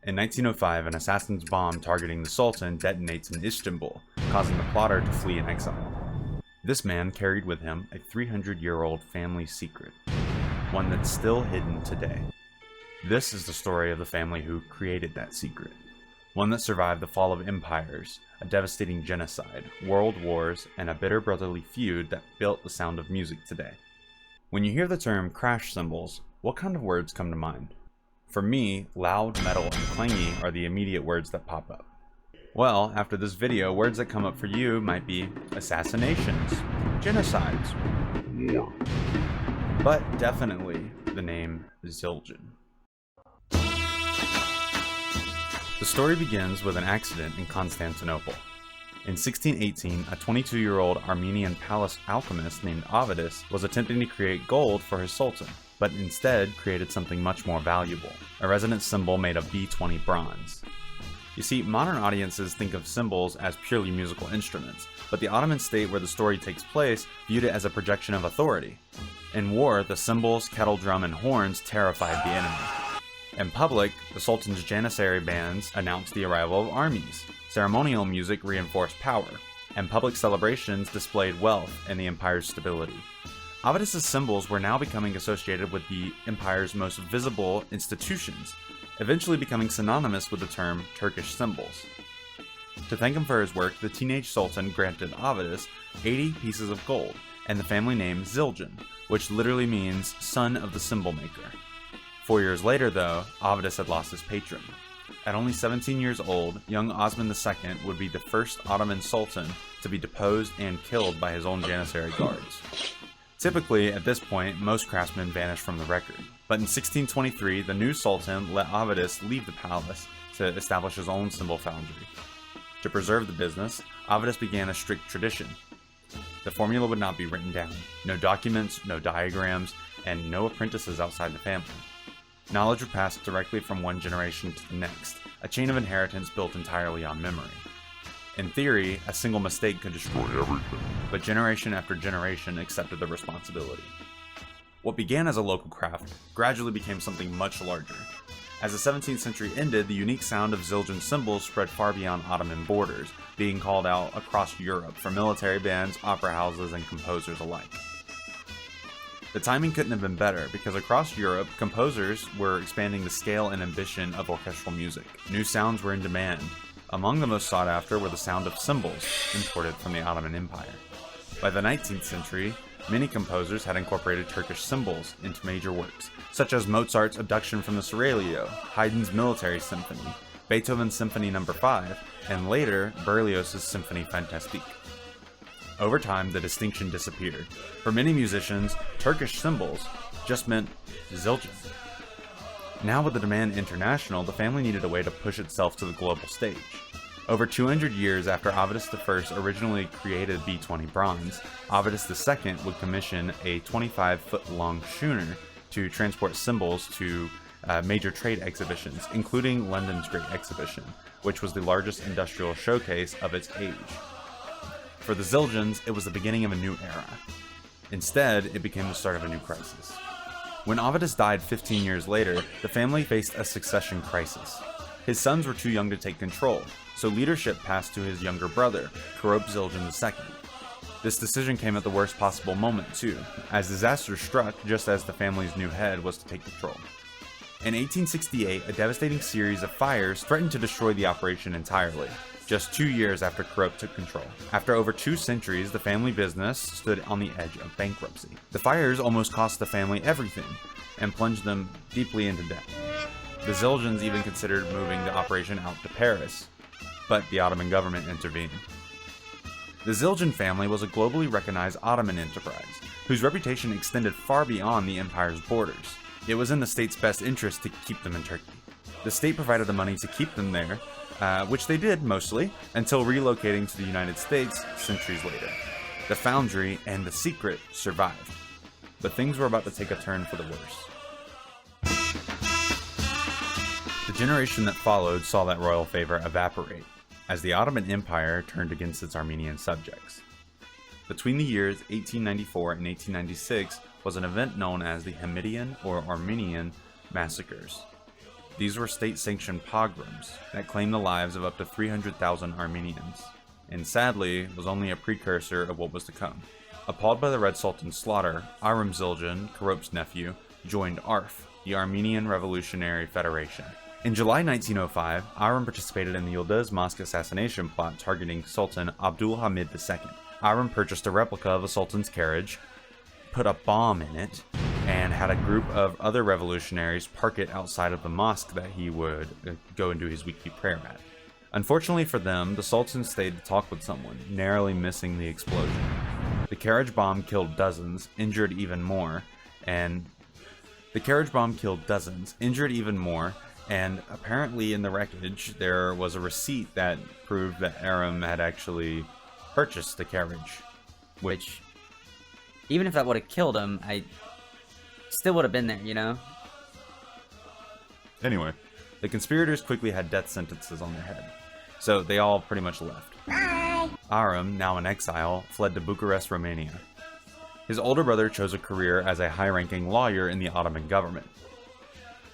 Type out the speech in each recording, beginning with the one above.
In 1905, an assassin's bomb targeting the Sultan detonates in Istanbul, causing the plotter to flee in exile. This man carried with him a 300-year-old family secret, one that's still hidden today. This is the story of the family who created that secret, one that survived the fall of empires, a devastating genocide, world wars, and a bitter brotherly feud that built the sound of music today. When you hear the term crash cymbals, what kind of words come to mind? For me, loud, metal, and clangy are the immediate words that pop up. Well, after this video, words that come up for you might be assassinations, genocides, but definitely the name Zildjian. The story begins with an accident in Constantinople. In 1618, a 22-year-old Armenian palace alchemist named Avidus was attempting to create gold for his sultan, but instead created something much more valuable, a resonant cymbal made of B20 bronze. You see, modern audiences think of cymbals as purely musical instruments, but the Ottoman state where the story takes place viewed it as a projection of authority. In war, the cymbals, kettle drum, and horns terrified the enemy. In public, the Sultan's Janissary bands announced the arrival of armies, ceremonial music reinforced power, and public celebrations displayed wealth and the empire's stability. Avidus' cymbals were now becoming associated with the empire's most visible institutions, eventually becoming synonymous with the term Turkish cymbals. To thank him for his work, the teenage sultan granted Avidus 80 pieces of gold, and the family name Zildjian, which literally means son of the cymbal maker. 4 years later, though, Avidus had lost his patron. At only 17 years old, young Osman II would be the first Ottoman sultan to be deposed and killed by his own Janissary guards. Typically, at this point, most craftsmen vanished from the record, but in 1623, the new sultan let Avidus leave the palace to establish his own cymbal foundry. To preserve the business, Avidus began a strict tradition. The formula would not be written down, no documents, no diagrams, and no apprentices outside the family. Knowledge would pass directly from one generation to the next, a chain of inheritance built entirely on memory. In theory, a single mistake could destroy everything, but generation after generation accepted the responsibility. What began as a local craft gradually became something much larger. As the 17th century ended, the unique sound of Zildjian cymbals spread far beyond Ottoman borders, being called out across Europe for military bands, opera houses, and composers alike. The timing couldn't have been better, because across Europe, composers were expanding the scale and ambition of orchestral music. New sounds were in demand. Among the most sought after were the sound of cymbals, imported from the Ottoman Empire. By the 19th century, many composers had incorporated Turkish cymbals into major works, such as Mozart's Abduction from the Seraglio, Haydn's Military Symphony, Beethoven's Symphony No. 5, and later, Berlioz's Symphonie Fantastique. Over time, the distinction disappeared. For many musicians, Turkish cymbals just meant Zildjian. Now with the demand international, the family needed a way to push itself to the global stage. Over 200 years after Avidus I originally created B20 bronze, Avidus II would commission a 25-foot-long schooner to transport cymbals to major trade exhibitions, including London's Great Exhibition, which was the largest industrial showcase of its age. For the Zildjians, it was the beginning of a new era. Instead, it became the start of a new crisis. When Avidus died 15 years later, the family faced a succession crisis. His sons were too young to take control, so leadership passed to his younger brother, Zildjian II. This decision came at the worst possible moment too, as disaster struck just as the family's new head was to take control. In 1868, a devastating series of fires threatened to destroy the operation entirely, just 2 years after Kurup took control. After over 2 centuries, the family business stood on the edge of bankruptcy. The fires almost cost the family everything, and plunged them deeply into debt. The Zildjians even considered moving the operation out to Paris, but the Ottoman government intervened. The Zildjian family was a globally recognized Ottoman enterprise, whose reputation extended far beyond the empire's borders. It was in the state's best interest to keep them in Turkey. The state provided the money to keep them there, which they did mostly, until relocating to the United States centuries later. The foundry and the secret survived, but things were about to take a turn for the worse. The generation that followed saw that royal favor evaporate, as the Ottoman Empire turned against its Armenian subjects. Between the years 1894 and 1896 was an event known as the Hamidian or Armenian massacres. These were state-sanctioned pogroms that claimed the lives of up to 300,000 Armenians, and sadly was only a precursor of what was to come. Appalled by the Red Sultan's slaughter, Aram Zildjian, Kurop's nephew, joined ARF, the Armenian Revolutionary Federation. In July 1905, Aram participated in the Yıldız Mosque assassination plot targeting Sultan Abdülhamid II. Aram purchased a replica of the Sultan's carriage, put a bomb in it, and had a group of other revolutionaries park it outside of the mosque that he would go and do his weekly prayer at. Unfortunately for them, the Sultan stayed to talk with someone, narrowly missing the explosion. The carriage bomb killed dozens, injured even more, and apparently in the wreckage there was a receipt that proved that Aram had actually purchased the carriage. Which, even if that would have killed him, I still would have been there, you know? Anyway, the conspirators quickly had death sentences on their head, so they all pretty much left. Bye! Aram, now in exile, fled to Bucharest, Romania. His older brother chose a career as a high-ranking lawyer in the Ottoman government.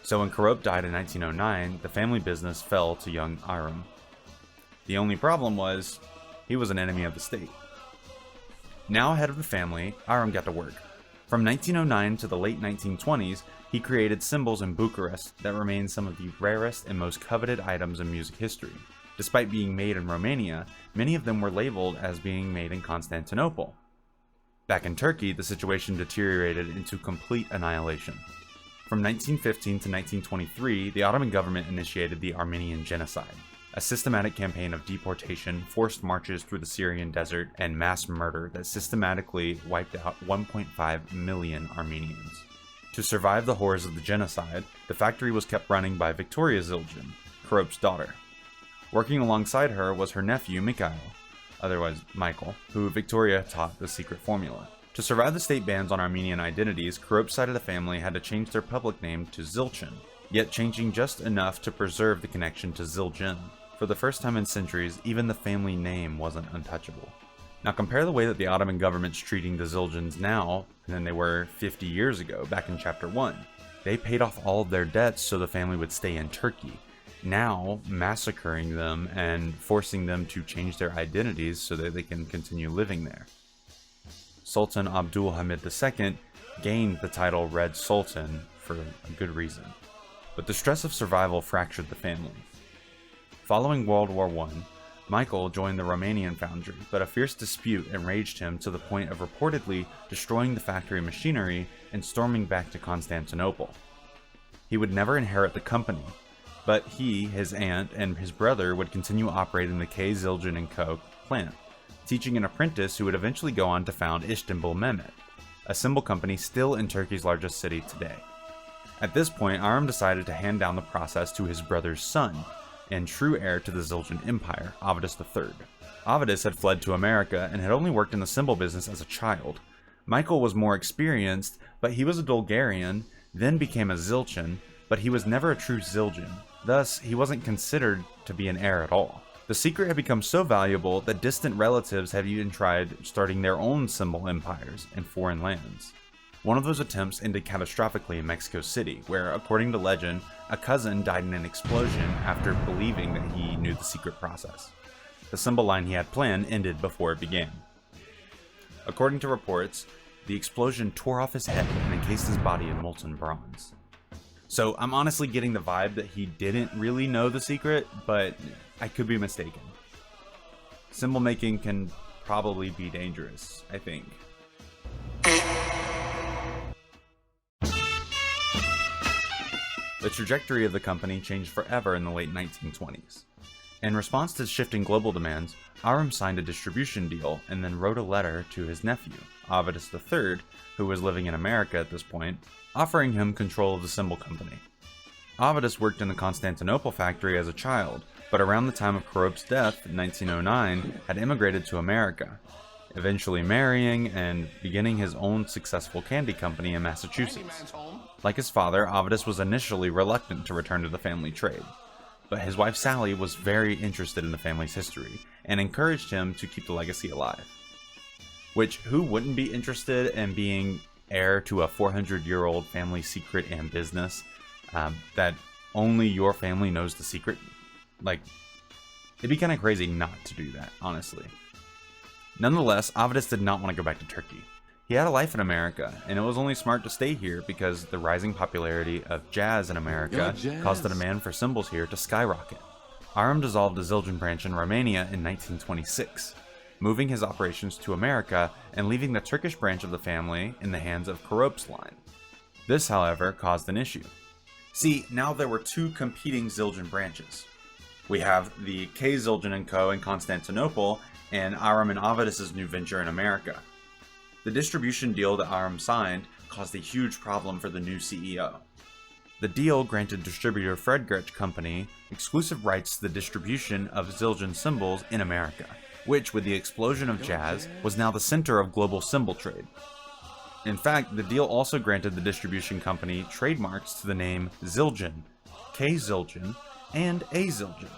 So when Kurop died in 1909, the family business fell to young Aram. The only problem was, he was an enemy of the state. Now head of the family, Aram got to work. From 1909 to the late 1920s, he created cymbals in Bucharest that remain some of the rarest and most coveted items in music history. Despite being made in Romania, many of them were labeled as being made in Constantinople. Back in Turkey, the situation deteriorated into complete annihilation. From 1915 to 1923, the Ottoman government initiated the Armenian Genocide, a systematic campaign of deportation, forced marches through the Syrian desert, and mass murder that systematically wiped out 1.5 million Armenians. To survive the horrors of the genocide, the factory was kept running by Victoria Zildjian, Kurop's daughter. Working alongside her was her nephew Mikhail, otherwise Michael, who Victoria taught the secret formula. To survive the state bans on Armenian identities, Kurop's side of the family had to change their public name to Zildjian, yet changing just enough to preserve the connection to Zildjian. For the first time in centuries, even the family name wasn't untouchable. Now compare the way that the Ottoman government's treating the Zildjians now than they were 50 years ago, back in chapter 1. They paid off all of their debts so the family would stay in Turkey, now massacring them and forcing them to change their identities so that they can continue living there. Sultan Abdülhamid II gained the title Red Sultan for a good reason, but the stress of survival fractured the family. Following World War I, Michael joined the Romanian foundry, but a fierce dispute enraged him to the point of reportedly destroying the factory machinery and storming back to Constantinople. He would never inherit the company, but he, his aunt, and his brother would continue operating the K. Zildjian & Co. plant, teaching an apprentice who would eventually go on to found Istanbul Mehmet, a cymbal company still in Turkey's largest city today. At this point, Aram decided to hand down the process to his brother's son, and true heir to the Zildjian Empire, Avitus III. Avitus had fled to America and had only worked in the cymbal business as a child. Michael was more experienced, but he was a Bulgarian, then became a Zildjian, but he was never a true Zildjian. Thus, he wasn't considered to be an heir at all. The secret had become so valuable that distant relatives had even tried starting their own cymbal empires in foreign lands. One of those attempts ended catastrophically in Mexico City, where, according to legend, a cousin died in an explosion after believing that he knew the secret process. The cymbal line he had planned ended before it began. According to reports, the explosion tore off his head and encased his body in molten bronze. So I'm honestly getting the vibe that he didn't really know the secret, but I could be mistaken. Cymbal making can probably be dangerous, I think. The trajectory of the company changed forever in the late 1920s. In response to shifting global demands, Aram signed a distribution deal and then wrote a letter to his nephew, Avitus III, who was living in America at this point, offering him control of the cymbal company. Avitus worked in the Constantinople factory as a child, but around the time of Kurop's death in 1909 had immigrated to America, eventually marrying and beginning his own successful candy company in Massachusetts. Like his father, Avitus was initially reluctant to return to the family trade, but his wife Sally was very interested in the family's history and encouraged him to keep the legacy alive. Which, who wouldn't be interested in being heir to a 400-year-old family secret and business that only your family knows the secret. Like, it'd be kind of crazy not to do that, honestly. Nonetheless, Avitus did not want to go back to Turkey. He had a life in America, and it was only smart to stay here because the rising popularity of jazz in America caused the demand for cymbals here to skyrocket. Aram dissolved the Zildjian branch in Romania in 1926, moving his operations to America and leaving the Turkish branch of the family in the hands of Karop's line. This, however, caused an issue. See, now there were two competing Zildjian branches. We have the K. Zildjian & Co. in Constantinople and Aram and Avitus' new venture in America. The distribution deal that Aram signed caused a huge problem for the new CEO. The deal granted distributor Fredgretsch Company exclusive rights to the distribution of Zildjian cymbals in America, which, with the explosion of jazz, was now the center of global cymbal trade. In fact, the deal also granted the distribution company trademarks to the name Zildjian, K. Zildjian, and A. Zildjian.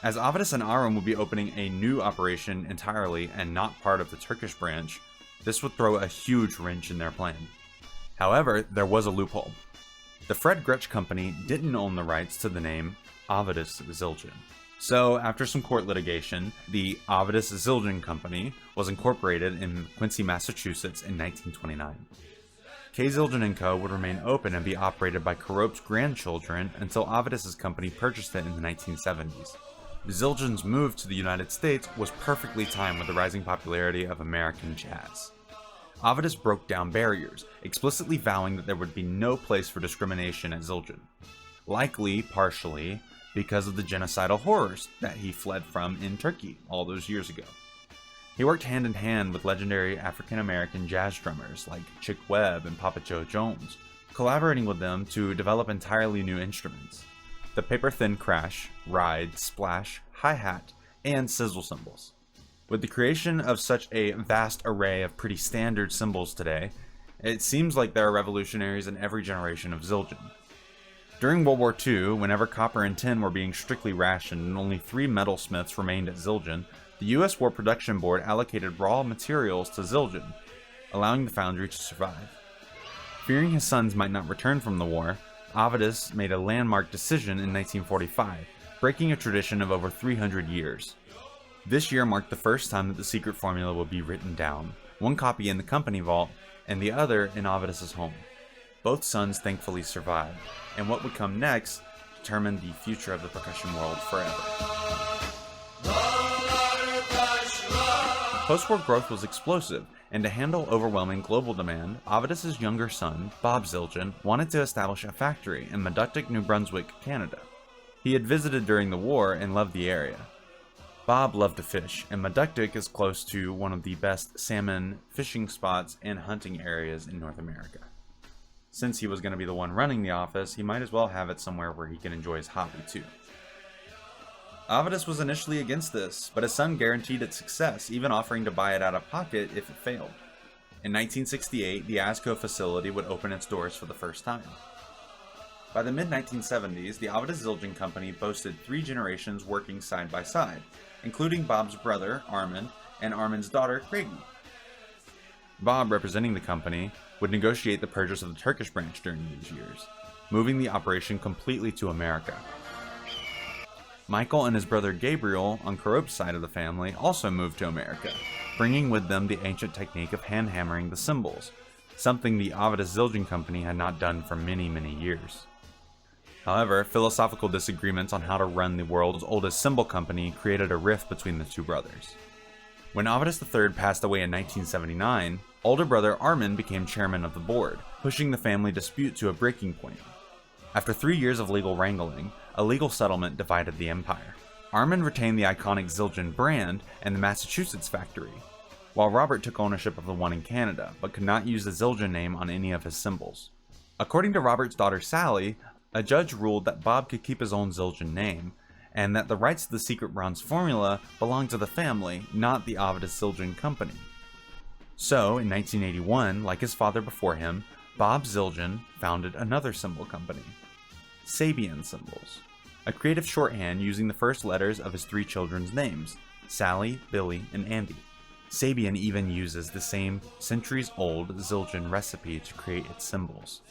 As Avitus and Aram would be opening a new operation entirely and not part of the Turkish branch, this would throw a huge wrench in their plan. However, there was a loophole. The Fredgretsch Company didn't own the rights to the name Avitus Zildjian. So, after some court litigation, the Avitus Zildjian Company was incorporated in Quincy, Massachusetts in 1929. K. Zildjian & Co. would remain open and be operated by Karop's grandchildren until Avitus' company purchased it in the 1970s. Zildjian's move to the United States was perfectly timed with the rising popularity of American jazz. Avitus broke down barriers, explicitly vowing that there would be no place for discrimination at Zildjian. Likely, partially, because of the genocidal horrors that he fled from in Turkey all those years ago. He worked hand in hand with legendary African-American jazz drummers like Chick Webb and Papa Joe Jones, collaborating with them to develop entirely new instruments. The paper-thin crash, ride, splash, hi-hat, and sizzle cymbals. With the creation of such a vast array of pretty standard cymbals today, it seems like there are revolutionaries in every generation of Zildjian. During World War II, whenever copper and tin were being strictly rationed and only 3 metalsmiths remained at Zildjian, the U.S. War Production Board allocated raw materials to Zildjian, allowing the foundry to survive. Fearing his sons might not return from the war, Avitus made a landmark decision in 1945, breaking a tradition of over 300 years. This year marked the first time that the secret formula would be written down, one copy in the company vault, and the other in Avitus' home. Both sons thankfully survived, and what would come next determined the future of the percussion world forever. Post-war growth was explosive, and to handle overwhelming global demand, Avitus' younger son, Bob Zildjian, wanted to establish a factory in Meductic, New Brunswick, Canada. He had visited during the war and loved the area. Bob loved to fish, and Meductic is close to one of the best salmon fishing spots and hunting areas in North America. Since he was going to be the one running the office, he might as well have it somewhere where he can enjoy his hobby too. Avitus was initially against this, but his son guaranteed its success, even offering to buy it out of pocket if it failed. In 1968, the ASCO facility would open its doors for the first time. By the mid-1970s, the Avitus Zildjian Company boasted 3 generations working side by side, including Bob's brother, Armin, and Armin's daughter, Craigie. Bob, representing the company, would negotiate the purchase of the Turkish branch during these years, moving the operation completely to America. Michael and his brother Gabriel, on Karop's side of the family, also moved to America, bringing with them the ancient technique of hand-hammering the cymbals, something the Avitus Zildjian Company had not done for many, many years. However, philosophical disagreements on how to run the world's oldest cymbal company created a rift between the two brothers. When Avitus III passed away in 1979, older brother Armin became chairman of the board, pushing the family dispute to a breaking point. After 3 years of legal wrangling, a legal settlement divided the empire. Armin retained the iconic Zildjian brand and the Massachusetts factory, while Robert took ownership of the one in Canada, but could not use the Zildjian name on any of his cymbals. According to Robert's daughter Sally, a judge ruled that Bob could keep his own Zildjian name, and that the rights to the secret bronze formula belonged to the family, not the Avitus Zildjian Company. So, in 1981, like his father before him, Bob Zildjian founded another cymbal company, Sabian Cymbals, a creative shorthand using the first letters of his 3 children's names, Sally, Billy, and Andy. Sabian even uses the same centuries-old Zildjian recipe to create its cymbals.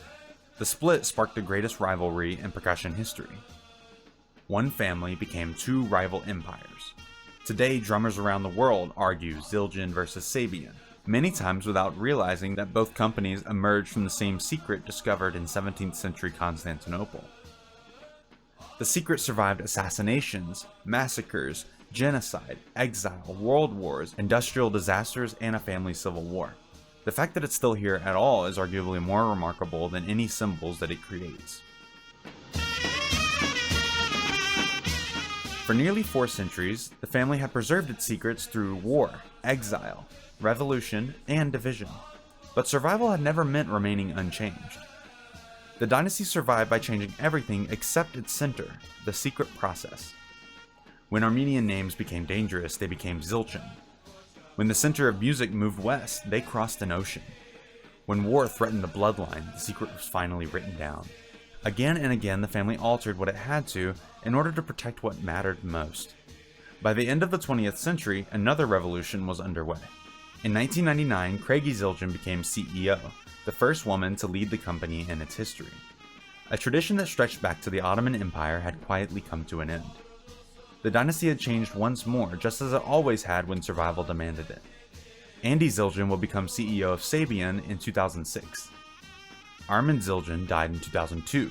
The split sparked the greatest rivalry in percussion history. One family became two rival empires. Today, drummers around the world argue Zildjian versus Cymbal, many times without realizing that both companies emerged from the same secret discovered in 17th century Constantinople. The secret survived assassinations, massacres, genocide, exile, world wars, industrial disasters, and a family civil war. The fact that it's still here at all is arguably more remarkable than any symbols that it creates. For nearly 4 centuries, the family had preserved its secrets through war, exile, revolution, and division. But survival had never meant remaining unchanged. The dynasty survived by changing everything except its center, the secret process. When Armenian names became dangerous, they became Zildjian. When the center of music moved west, they crossed an ocean. When war threatened the bloodline, the secret was finally written down. Again and again, the family altered what it had to in order to protect what mattered most. By the end of the 20th century, another revolution was underway. In 1999, Craigie Zildjian became CEO, the first woman to lead the company in its history. A tradition that stretched back to the Ottoman Empire had quietly come to an end. The dynasty had changed once more, just as it always had when survival demanded it. Andy Zildjian will become CEO of Cymbal in 2006. Armin Zildjian died in 2002.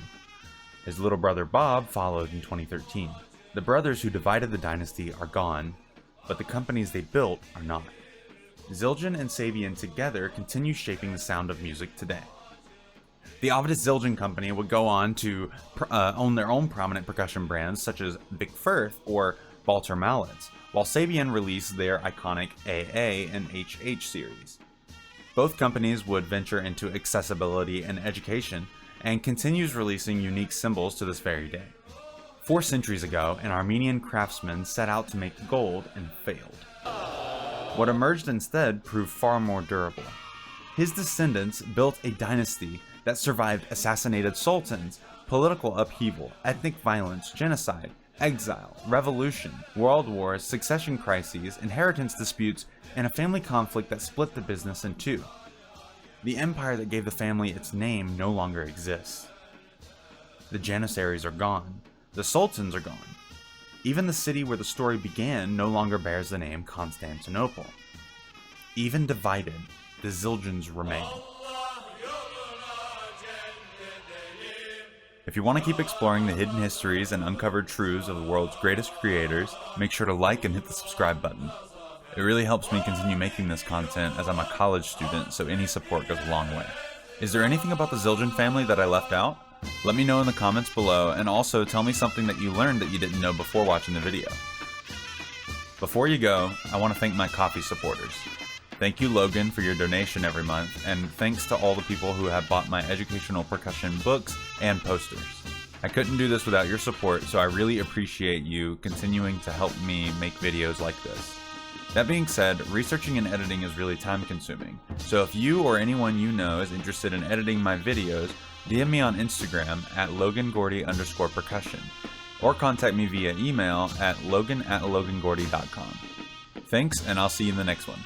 His little brother Bob followed in 2013. The brothers who divided the dynasty are gone, but the companies they built are not. Zildjian and Cymbal together continue shaping the sound of music today. The Avidus Zildjian Company would go on to own their own prominent percussion brands such as Big Firth or Balter Mallets, while Cymbal released their iconic AA and HH series. Both companies would venture into accessibility and education, and continues releasing unique cymbals to this very day. 4 centuries ago, an Armenian craftsman set out to make gold and failed. What emerged instead proved far more durable. His descendants built a dynasty that survived assassinated sultans, political upheaval, ethnic violence, genocide, exile, revolution, world wars, succession crises, inheritance disputes, and a family conflict that split the business in two. The empire that gave the family its name no longer exists. The Janissaries are gone. The sultans are gone. Even the city where the story began no longer bears the name Constantinople. Even divided, the Zildjians remain. If you want to keep exploring the hidden histories and uncovered truths of the world's greatest creators, make sure to like and hit the subscribe button. It really helps me continue making this content as I'm a college student, so any support goes a long way. Is there anything about the Zildjian family that I left out? Let me know in the comments below, and also tell me something that you learned that you didn't know before watching the video. Before you go, I want to thank my Ko-fi supporters. Thank you, Logan, for your donation every month, and thanks to all the people who have bought my educational percussion books and posters. I couldn't do this without your support, so I really appreciate you continuing to help me make videos like this. That being said, researching and editing is really time consuming, so if you or anyone you know is interested in editing my videos, DM me on Instagram at logangordy_percussion, or contact me via email at logan@logangordy.com. Thanks, and I'll see you in the next one.